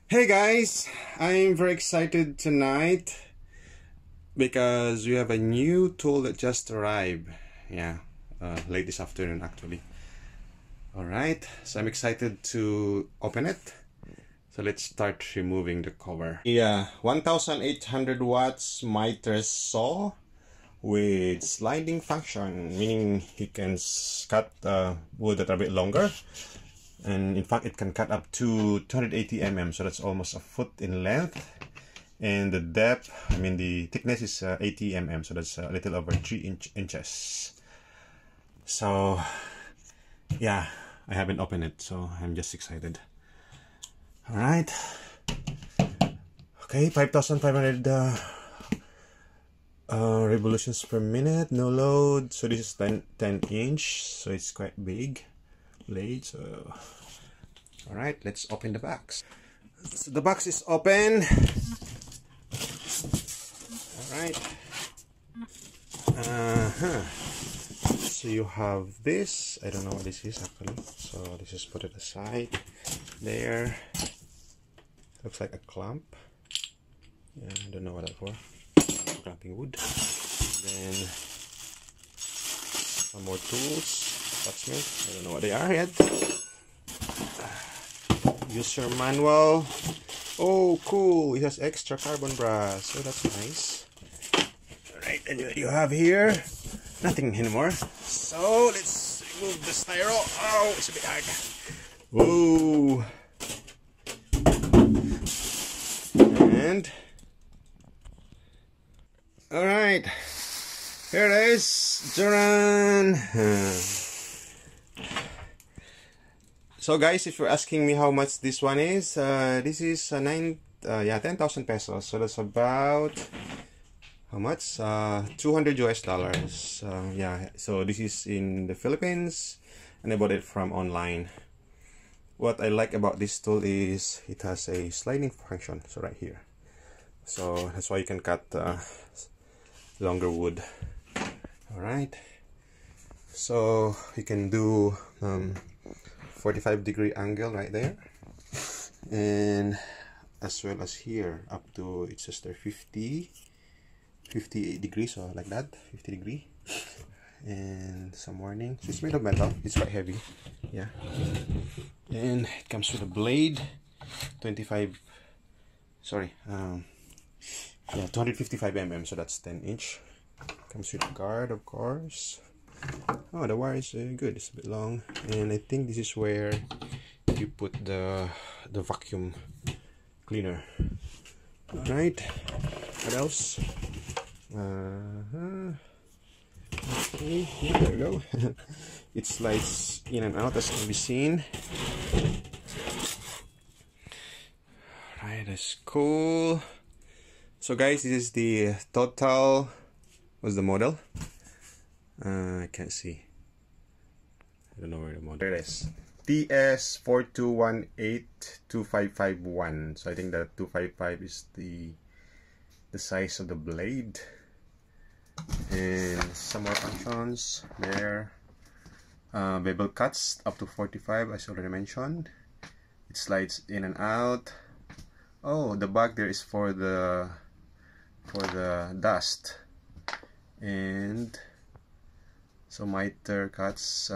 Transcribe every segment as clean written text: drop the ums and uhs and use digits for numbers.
Hey guys, I'm very excited tonight because we have a new tool that just arrived. Late this afternoon actually. Alright, so I'm excited to open it. So let's start removing the cover. 1800 watts miter saw with sliding function, meaning you can cut wood that are a bit longer. And in fact, it can cut up to 280 mm, so that's almost a foot in length. And the depth, the thickness is 80 mm, so that's a little over 3 inches. So, yeah, I haven't opened it, so I'm just excited. Alright. Okay, 5,500 revolutions per minute, no load. So this is 10 inch, so it's quite big blade. So alright, let's open the box. So the box is open. Alright. So you have this. I don't know what this is actually, so let's just put it aside. There, looks like a clamp. Yeah, I don't know what that's for. Clamping wood. Then some more tools. Attachment. I don't know what they are yet. User manual. Oh, cool! It has extra carbon brass, so that's nice. Alright, and you have here nothing anymore. So let's remove the styro. Oh, it's a bit hard. Whoa! And alright, here it is. Jaran! So guys, if you're asking me how much this one is, this is 10,000 pesos. So that's about how much? 200 US dollars. So this is in the Philippines, and I bought it from online. What I like about this tool is it has a sliding function. So right here. So that's why you can cut longer wood. All right. So you can do 45-degree angle right there, and as well as here up to, it says there 58 degrees, so like that, 50 degree. And some warning. So it's made of metal, it's quite heavy. Yeah, and it comes with a blade, 255 mm, so that's 10 inch. Comes with a guard, of course. Oh, the wire is good. It's a bit long, and I think this is where you put the vacuum cleaner. All right. What else? Okay, yeah, there we go. It slides in and out, as can be seen. All right, that's cool. So, guys, this is the total. What's the model? I can't see. I don't know where the model. There it is. TS42182551. So I think that 255 is the size of the blade. And some more functions there. Bevel cuts up to 45, as already mentioned. It slides in and out. Oh, the back there is for the dust. And so miter cuts,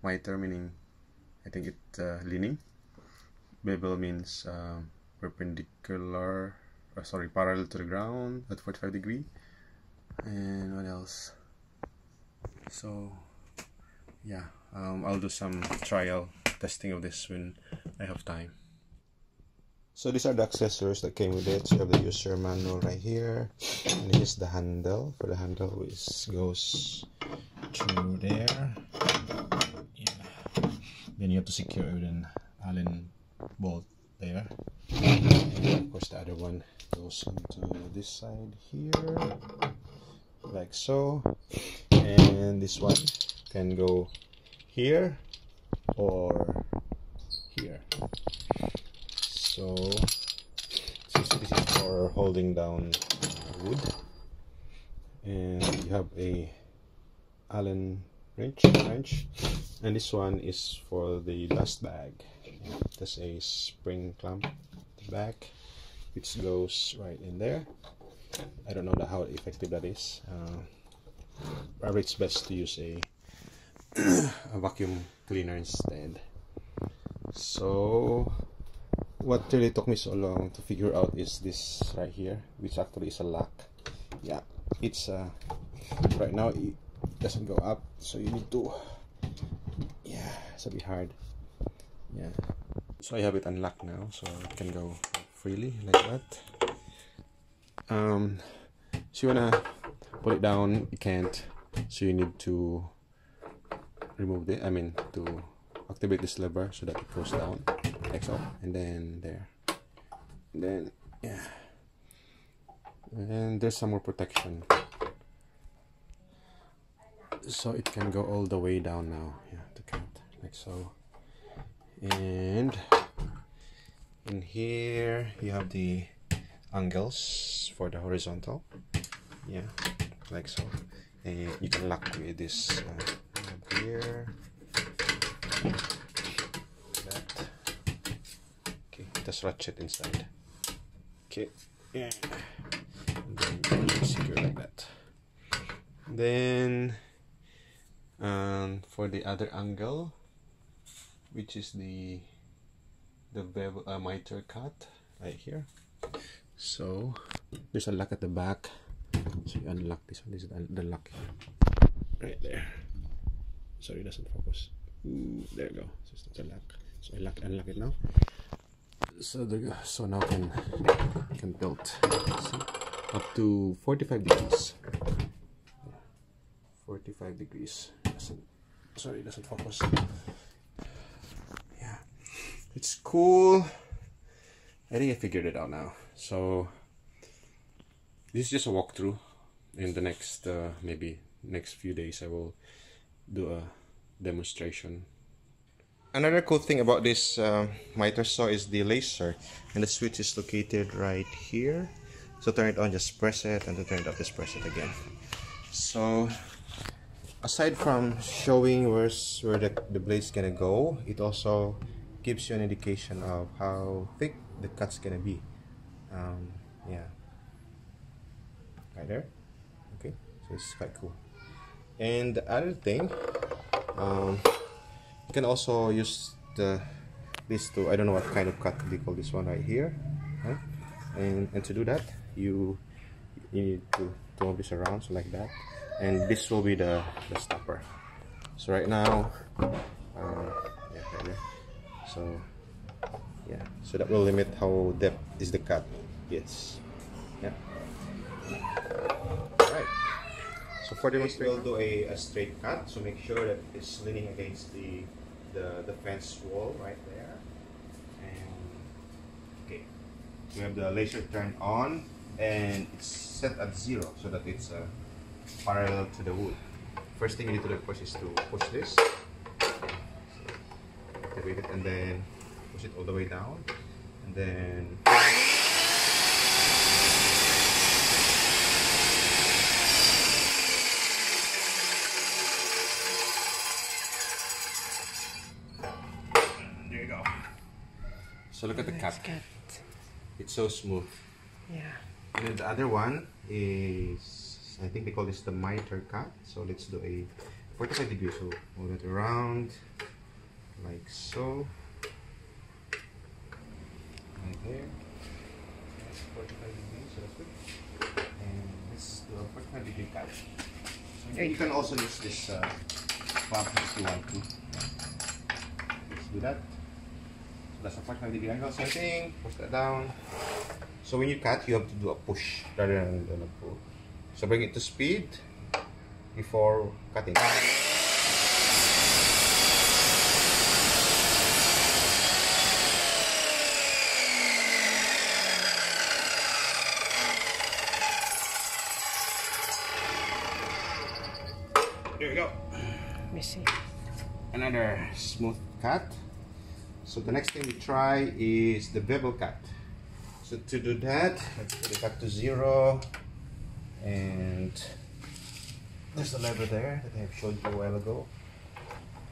miter meaning, I think it leaning. Bevel means parallel to the ground at 45 degree. And what else? So yeah, I'll do some trial testing of this when I have time. So these are the accessories that came with it. So you have the user manual right here, and this is the handle. For the handle, which goes through there. Yeah. Then you have to secure it with an Allen bolt there. And of course, the other one goes into this side here, like so. And this one can go here or here. So this is for holding down wood, and you have a Allen wrench, and this one is for the dust bag. There's a spring clamp back, which goes right in there. I don't know how effective that is. Probably it's best to use a vacuum cleaner instead. So what really took me so long to figure out is this right here, which actually is a lock. Yeah, it's right now it doesn't go up, so you need to, yeah, it's a bit hard. Yeah, so I have it unlocked now, so it can go freely like that. So you wanna put it down, you can't, so you need to remove it, to activate this lever so that it goes down like so, and then there, and then yeah, and there's some more protection, so it can go all the way down now. Yeah, to count like so. And in here you have the angles for the horizontal, yeah, like so, and you can lock with this here, that. Okay, just ratchet inside. Okay, yeah, and then you secure like that. Then for the other angle, which is the bevel miter cut right here, so there's a lock at the back, so you unlock this one. This is the lock right there. Sorry, it doesn't focus. There you go. So it's not a lock, so I unlock it now. So there you go. So now can tilt. See? Up to 45 degrees. 45 degrees. Sorry, it doesn't focus. Yeah, it's cool. I think I figured it out now. So this is just a walkthrough. In the next maybe next few days I will do a demonstration. Another cool thing about this miter saw is the laser, and the switch is located right here. So turn it on, just press it, and to turn it off, just press it again. So aside from showing where the blade's gonna go, it also gives you an indication of how thick the cut's gonna be. Yeah, right there. Okay, so it's quite cool. And the other thing, you can also use this to, I don't know what kind of cut they call this one right here, huh? And to do that, you need to move this around, so like that, and this will be the stopper. So right now, yeah, right there. So yeah, so that will limit how depth is the cut. Yes. Yeah. Alright. So for demonstration, we'll do a straight cut. So make sure that it's leaning against the fence wall right there. And okay, we have the laser turned on, and it's set at 0 so that it's parallel to the wood. First thing you need to do, of course, is to push this. So activate it, and then push it all the way down, and then there you go. So look at the cut. It's so smooth. Yeah. And then the other one is, I think they call this the miter cut. So let's do a 45 degrees. So move it around like so. Right there. That's 45 degrees, so that's good. And let's do a 45 degree cut. So you can also use this pump if you want to. Let's do that. So that's a 45 degree angle. Same thing, push that down. So when you cut, you have to do a push rather than a pull. So bring it to speed before cutting. There we go. Let me see. Another smooth cut. So the next thing we try is the bevel cut. So to do that, let's put it back to 0, and there's the lever there that I have showed you a while ago.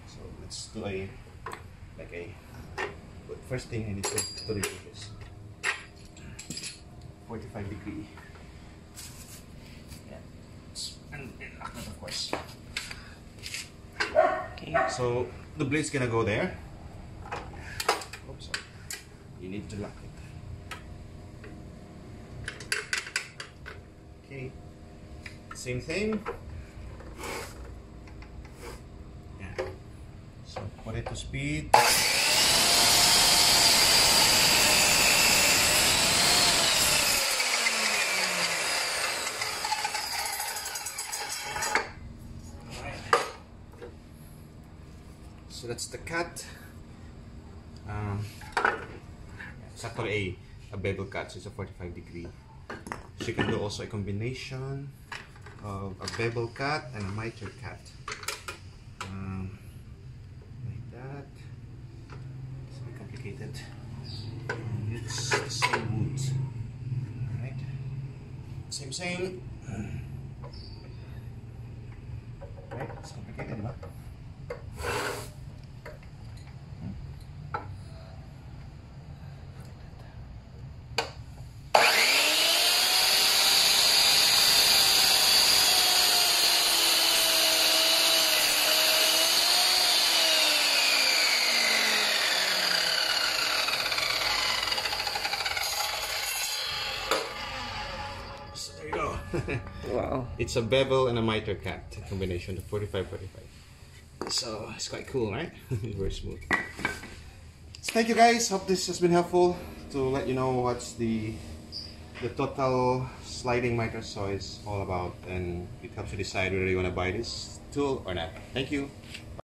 So let's do but first thing I need to remove this. 45 degree. Yeah. And lock it, of course. Okay. So the blade's gonna go there. Oops, sorry. You need to lock it. Okay. Same thing. Yeah. So put it to speed. So that's the cut. It's actually a bevel cut, so it's a 45 degree. So you can do also a combination of a bevel cut and a miter cut. Like that. It's a bit complicated. It's the same wood. Alright. Same. Right, it's complicated, right? Wow. It's a bevel and a miter cut combination of 45-45. So it's quite cool, right? Very smooth. So thank you guys. Hope this has been helpful to let you know what's the total sliding miter saw is all about, and it helps you decide whether you want to buy this tool or not. Thank you. Bye.